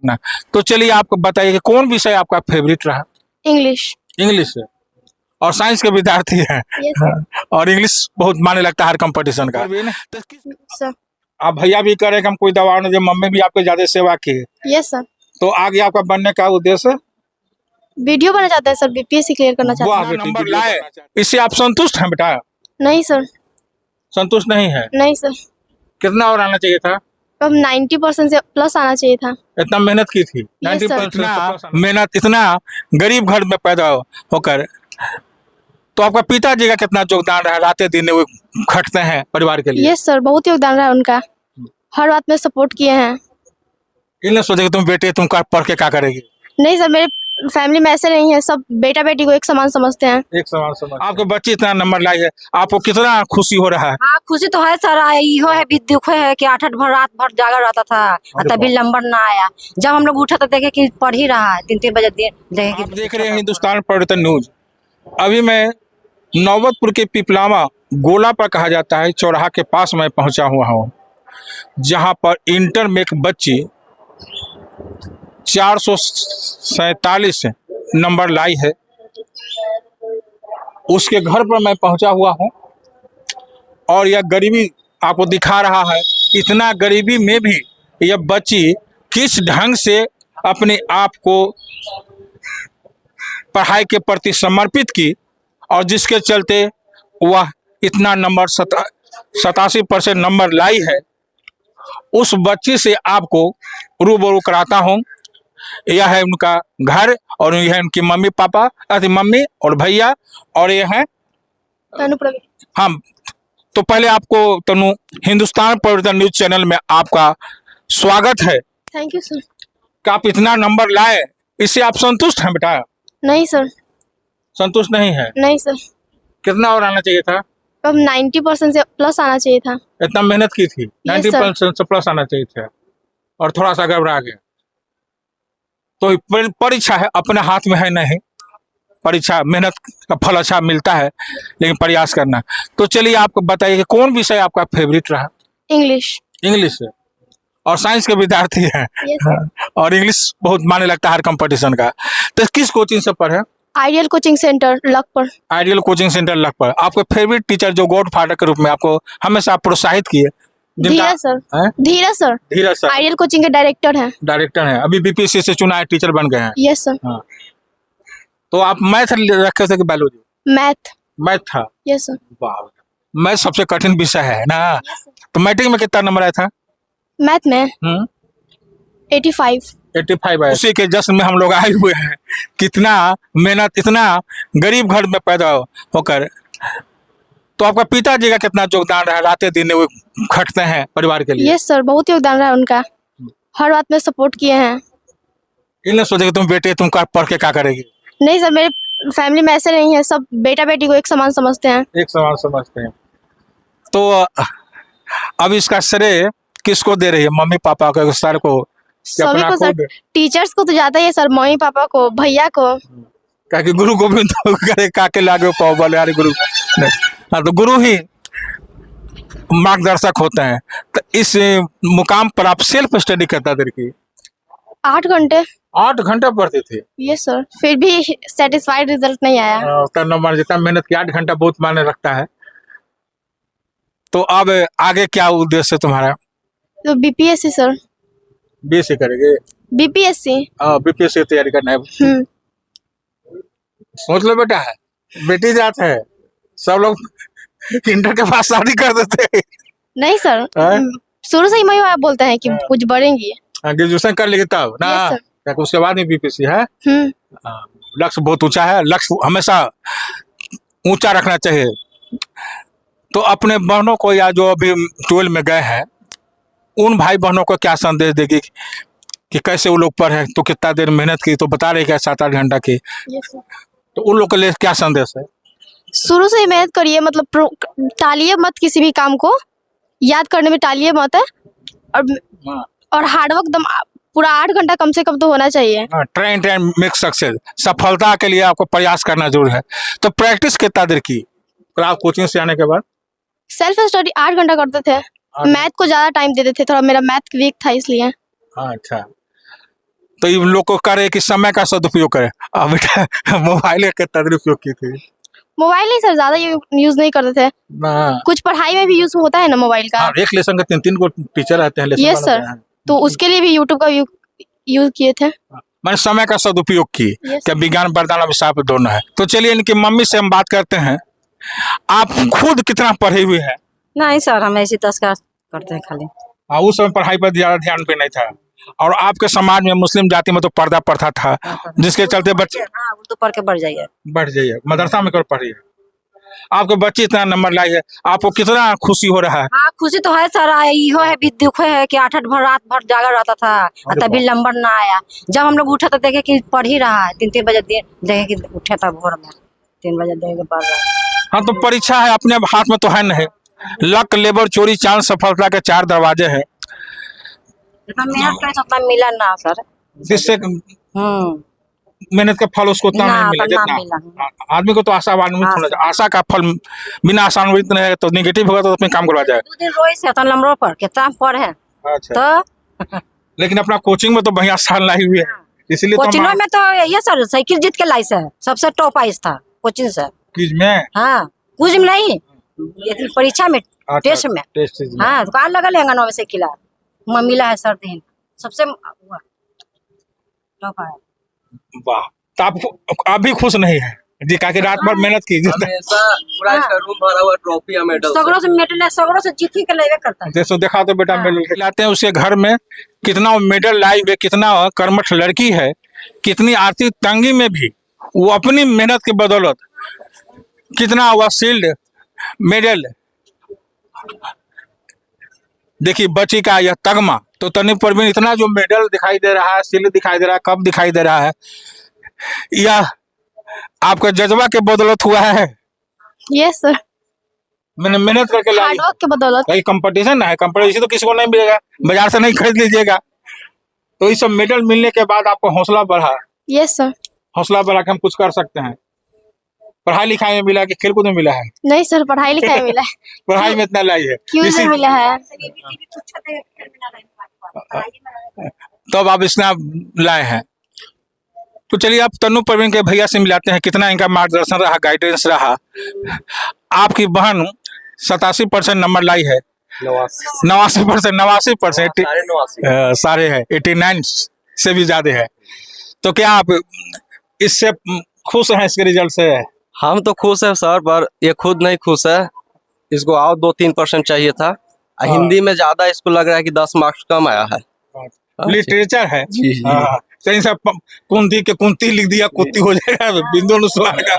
ना। तो चलिए आपको बताइए कि कौन विषय आपका फेवरेट रहा। इंग्लिश। इंग्लिश है और साइंस के विद्यार्थी हैं। यस हाँ, और इंग्लिश बहुत माने लगता है हर कंपटीशन का। तो सर। आप भैया भी कह रहे हैं कि हम कोई दबाव नहीं दे, मम्मी भी आपको ज्यादा सेवा की है, यस सर। तो आगे आपका बनने का उद्देश्य वीडियो बनाना चाहता है सर, बीपीएससी क्लियर करना चाहता वाह नंबर लाए, इससे आप संतुष्ट हैं बेटा? है। नहीं सर। संतुष्ट नहीं है? नहीं सर। कितना और आना चाहिए था? अब 90% से प्लस आना चाहिए था। इतना मेहनत की थी? Yes, sir. 90% इतना मेहनत, इतना गरीब घर में पैदा होकर, तो आपका पिताजी का कितना योगदान रहा? रातें दिन वो खटते हैं परिवार के लिए। यस सर, बहुत योगदान रहा है उनका, हर बात में सपोर्ट किए हैं। इन्हें सोचे कि तुम बेटे तुम पढ़ के क्या करेगी? नहीं सर, मेरे फैमिली में ऐसे नहीं है, सब बेटा बेटी को एक समान समझते हैं। एक समान समझ। आपके बच्ची इतना नंबर लाई है, आपको कितना खुशी हो रहा है? हाँ खुशी तो है सर, इहो है भी दुख है कि 8 भर रात भर जागा रहता था और तभी नंबर ना आया। जब हम लोग उठा तो देखे कि पढ़ ही रहा है, 3-3 बजे देखे आप देख रहे हैं हिंदुस्तान पर्यटन न्यूज। अभी मैं नौबतपुर के पिपलावा गोला पर कहा जाता है चौराहा के पास मैं पहुंचा हुआ हूँ, जहां पर इंटर में एक बच्ची 447 नंबर लाई है। उसके घर पर मैं पहुंचा हुआ हूं और यह गरीबी आपको दिखा रहा है। इतना गरीबी में भी यह बच्ची किस ढंग से अपने आप को पढ़ाई के प्रति समर्पित की और जिसके चलते वह इतना नंबर 87% नंबर लाई है। उस बच्ची से आपको रूबरू कराता हूं। यह है उनका घर और यह है उनकी मम्मी पापा, मम्मी और भैया, और ये है हम। तो पहले आपको तनु हिंदुस्तान पर्यटन न्यूज चैनल में आपका स्वागत है। Thank you sir. कि आप इतना नंबर लाए, इससे आप संतुष्ट हैं बेटा? नहीं सर। संतुष्ट नहीं है? नहीं सर। कितना और आना चाहिए था? अब 90% से प्लस आना चाहिए था। इतना मेहनत की थी? Yes, 90% से प्लस आना चाहिए था और थोड़ा सा घबरा गया। तो परीक्षा है, अपने हाथ में है नहीं। परीक्षा मेहनत का फल अच्छा मिलता है, लेकिन प्रयास करना। तो चलिए आपको बताइए कि कौन विषय आपका फेवरेट रहा। इंग्लिश। इंग्लिश है और साइंस के विद्यार्थी हैं। Yes, और इंग्लिश बहुत माने लगता है हर कंपटीशन का। तो किस कोचिंग से पढ़े? Ideal coaching centre Lakhpat. Ideal coaching centre Lakhpat. आपके फेवरेट टीचर जो गॉड फादर के रूप में आपको हमेशा प्रोत्साहित किए? धीरज सर। धीरज सर। धीरज सर आइडियल कोचिंग के डायरेक्टर हैं। डायरेक्टर हैं, अभी बीपीएससी से चुना है, टीचर बन गए हैं। Yes sir. हाँ। तो आप मैथ रखे थे कि बायोलॉजी? मैथ। मैथ था? Yes sir. वाह, मैथ सबसे कठिन विषय है ना। तो मैट्रिक में कितना नंबर आया था? मैथ में 85। 85 है। उसी के जश्न में हम लोग आए हुए हैं। कितना मेहनत, इतना गरीब घर में पैदा होकर, तो आपका पिताजी का कितना योगदान रहा? रातें दिन वो खटते हैं परिवार के लिए। यस सर, बहुत योगदान रहा है उनका, हर बात में सपोर्ट किए हैं। इन्हें सोचे कि तुम बेटे तुम पढ़ के क्या करेगी? नहीं सर, मेरे फैमिली में ऐसे नहीं है, सब बेटा बेटी को एक समान समझते हैं। एक समान समझते हैं। तो अब इसका श्रेय किसको दे रही है? मम्मी पापा को, सर को? सभी को सर, टीचर्स को तो जाता ही है सर, मम्मी पापा को, भैया को। कि गुरु गोविंद करे काके लागे पाओ बोले यार गुरु। हाँ, तो गुरु ही मार्गदर्शक होते हैं। तो इस मुकाम पर आप सेल्फ स्टडी करता देर की? 8 घंटे। 8 घंटे पढ़ते थे? यस सर, फिर भी सेटिस्फाइड रिजल्ट नहीं आया। उतना नंबर, जितना मेहनत की 8 घंटा बहुत मायने रखता है। तो अब आगे क्या उद्देश्य है तुम्हारा? तो बीपीएससी सर। बीएससी करेंगे? बीपीएससी। बीपीएससी की तैयारी करना है। सोच लो बेटा, है बेटी जात है, सब लोग इंटर के बाद शादी कर देते। नहीं सर, शुरू से ही मम्मी पापा बोलते हैं कि कुछ बढ़ेंगी। ग्रेजुएशन कर लेगी तब ना। Yes, उसके बाद ही बीपीएससी है। लक्ष्य बहुत ऊंचा है, लक्ष्य हमेशा ऊंचा रखना चाहिए। तो अपने बहनों को, या जो अभी 12 में गए हैं, उन भाई बहनों को क्या संदेश देगी कि कैसे वो लोग पढ़े? तो कितना देर मेहनत की, तो बता रहे क्या 7-8 घंटा की। तो उन लोग के लिए क्या संदेश है? शुरू से ही मेहनत करिए, मतलब टालिए मत किसी भी काम को, याद करने में टालिए मत है। और हार्डवर्क एकदम पूरा 8 घंटा कम से कम तो होना चाहिए। Train make success. सफलता के लिए आपको प्रयास करना जरूर है। तो प्रैक्टिस कितना देर की क्लास कोचिंग से आने के बाद? सेल्फ स्टडी 8 घंटा करते थे। मैथ को ज्यादा टाइम देते थे, थोड़ा मेरा मैथ वीक था इसलिए। अच्छा, तो ये लोग को करे कि समय का सदुपयोग करे। अब बेटा मोबाइल का तदुपयोग की थी मोबाइल नहीं सर, ज्यादा यूज नहीं करते थे। कुछ पढ़ाई में भी यूज होता है ना मोबाइल का। हाँ, एक लेसन के 3-3 को टीचर रहते हैं लेसन यस सर, तो उसके लिए भी यूट्यूब का यूज किए थे। मैंने समय का सदुपयोग की Yes. क्या विज्ञान वरदान अभिशाप दोनों है। तो चलिए इनकी मम्मी से हम बात करते हैं। आप खुद कितना पढ़े हुए हैं? नहीं सर, हम ऐसी तस्कर करते हैं खाली। उस समय पढ़ाई पर ज्यादा ध्यान पे नहीं था, और आपके समाज में मुस्लिम जाति में तो पर्दा प्रथा था, जिसके चलते बच्चे हाँ, उर्दू पढ़ के बढ़ जाइए। मदरसा में कर पढ़िए। आपके बच्चे इतना नंबर लाई है, आपको कितना खुशी हो रहा है? हाँ, खुशी तो है सर। इहो है भी दुख है कि 8-8 भर रात भर जागा रहता था, तभी नंबर ना आया। जब हम लोग उठे तो देखे कि पढ़ ही रहा है। 3-3 बजे देखे कि उठे था भोर में 3 बजे देखे के पढ़ रहा है। हाँ, तो परीक्षा है, अपने हाथ में तो है नहीं। लक, लेबर, चोरी, चांद, सफलता के 4 दरवाजे हैं। जितना मेहनत करे उतना मिला ना सर। जिससे मेहनत का फल उसको उतना नहीं मिला जितना आदमी को। तो आशावान्वित होना चाहिए। आशा का फल बिना आशान्वित नहीं है तो निगेटिव होगा, तो अपने काम करवा जाए। 2 दिन रोई से तो नंबरों पर कितना पढ़े। अच्छा, तो लेकिन अपना कोचिंग में तो बढ़िया स्थान लाई हुई है, इसलिए कोचिंग में तो ये सर साइकिल जीत के लाई से सबसे टॉप आइस था कोचिंग से। क्विज में? हाँ, कुछ में नहीं, ये परीक्षा में, टेस्ट में। हाँ, दुकान लगल है अंगनवा में साइकिल मिला है सर दिन सबसे टॉप आया। वाह, तो आप भी खुश नहीं है जी? का रात भर मेहनत की पूरा इसका रूम भरा हुआ ट्रॉफी या मेडल, सगरों से मेडल है, सगरों से जीत के लेवे करता है। जैसे देखा तो बेटा मेडल लाते हैं उसके घर में, कितना मेडल लाई हुए, कितना कर्मठ लड़की है, कितनी आर्थिक तंगी में भी वो अपनी मेहनत की बदौलत कितना हुआ शील्ड मेडल। देखिए बच्ची का यह तगमा, तो तनिक पर भी इतना जो मेडल दिखाई दे रहा है, शील्ड दिखाई दे रहा है, कप दिखाई दे रहा है, यह आपका जज्बा के बदौलत हुआ है। यस सर, मैंने मेहनत करके लाई। हार्डवर्क के बदौलत। कहीं कंपटीशन है, कंपटीशन तो किसी को नहीं मिलेगा, बाजार से नहीं खरीद लीजिएगा। तो ये सब मेडल मिलने के बाद आपको हौसला बढ़ा। यस सर, हौसला बढ़ा के हम कुछ कर सकते हैं। पढ़ाई लिखाई में मिला कि खेलकूद में मिला है? नहीं सर, पढ़ाई लिखाई में मिला है। पढ़ाई में इतना लाई है, क्यों इसी नहीं मिला है? तब आप इतना लाए हैं। तो चलिए आप तन्नू प्रवीण के भैया से मिलाते हैं, कितना इनका मार्गदर्शन रहा, गाइडेंस रहा। आपकी बहन 87% नंबर लाई है। 89%, सारे है, 89 से भी ज्यादा है। तो क्या आप इससे खुश हैं, इसके रिजल्ट से? हम तो खुश है सर, पर ये खुद नहीं खुश है। इसको और 2-3% चाहिए था। हिंदी में ज्यादा इसको लग रहा है कि 10 मार्क्स कम आया है। लिटरेचर है जी। सही से कुंती के कुंती लिख दिया, कुत्ती हो जाएगा, बिंदु अनुस्वार का।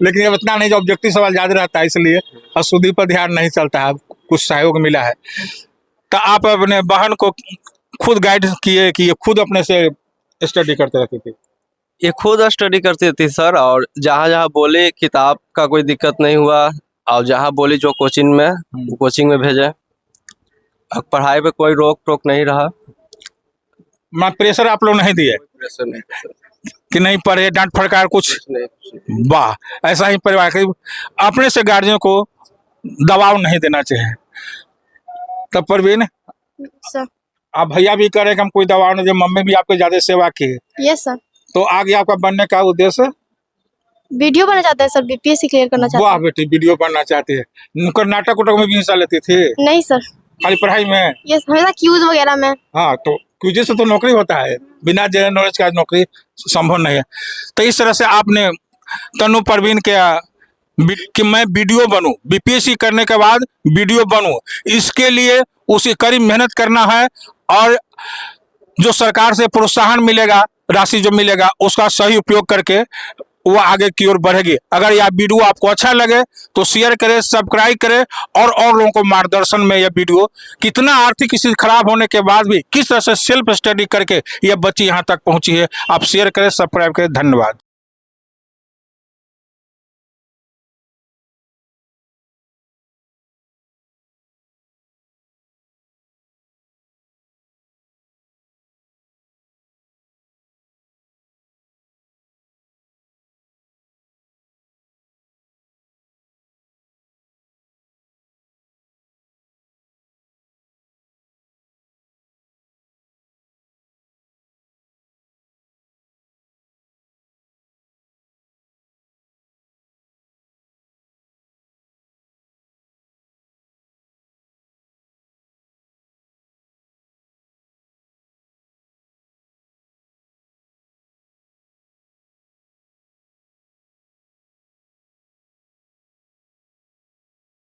लेकिन अब इतना नहीं, जो ऑब्जेक्टिव सवाल याद रहता है, इसलिए अशुद्धि पर ध्यान नहीं चलता है। कुछ सहयोग मिला है। तो आप अपने बहन को खुद गाइड किए कि ये खुद अपने से स्टडी करते रहती थी? ये खुद स्टडी करती थी सर, और जहाँ जहाँ बोले किताब का कोई दिक्कत नहीं हुआ, और जहाँ बोली जो कोचिंग में, कोचिंग में भेजे। पढ़ाई पे कोई रोक टोक नहीं रहा। प्रेशर आप लोग नहीं दिए प्रेशर नहीं कि नहीं पढ़े, डांट फटकार कुछ? वाह, ऐसा ही परिवार के अपने से गार्जियन को दबाव नहीं देना चाहिए। तब परवीन सर, आप भैया भी करें कि हम कोई दबाव नहीं दे, मम्मी भी आपके ज्यादा सेवा की है। यस सर, तो आगे आपका बनने का उद्देश्य? वीडियो बनना चाहते हैं सर, बीपीएससी क्लियर करना चाहते वाह बेटी, वीडियो बनना चाहती है। नाटक उटक में भी हिस्सा लेती थी? हैं। नहीं सर, खाली पढ़ाई में? यस, हमेशा क्यूज वगैरह में। हाँ, तो क्यूज से तो नौकरी होता है, बिना जनरल नॉलेज का नौकरी संभव नहीं है। तो इस तरह से आपने तन्नू परवीन के कि मैं वीडियो बनूं, बीपीएससी करने के बाद वीडियो बनूं, इसके लिए उसे कड़ी मेहनत करना है, और जो सरकार से प्रोत्साहन मिलेगा, राशि जो मिलेगा, उसका सही उपयोग करके वो आगे की ओर बढ़ेगी। अगर यह वीडियो आपको अच्छा लगे तो शेयर करें, सब्सक्राइब करें, और लोगों को मार्गदर्शन में यह वीडियो कितना आर्थिक स्थिति खराब होने के बाद भी किस तरह से सेल्फ स्टडी करके यह बच्ची यहाँ तक पहुंची है, आप शेयर करें, सब्सक्राइब करें। धन्यवाद।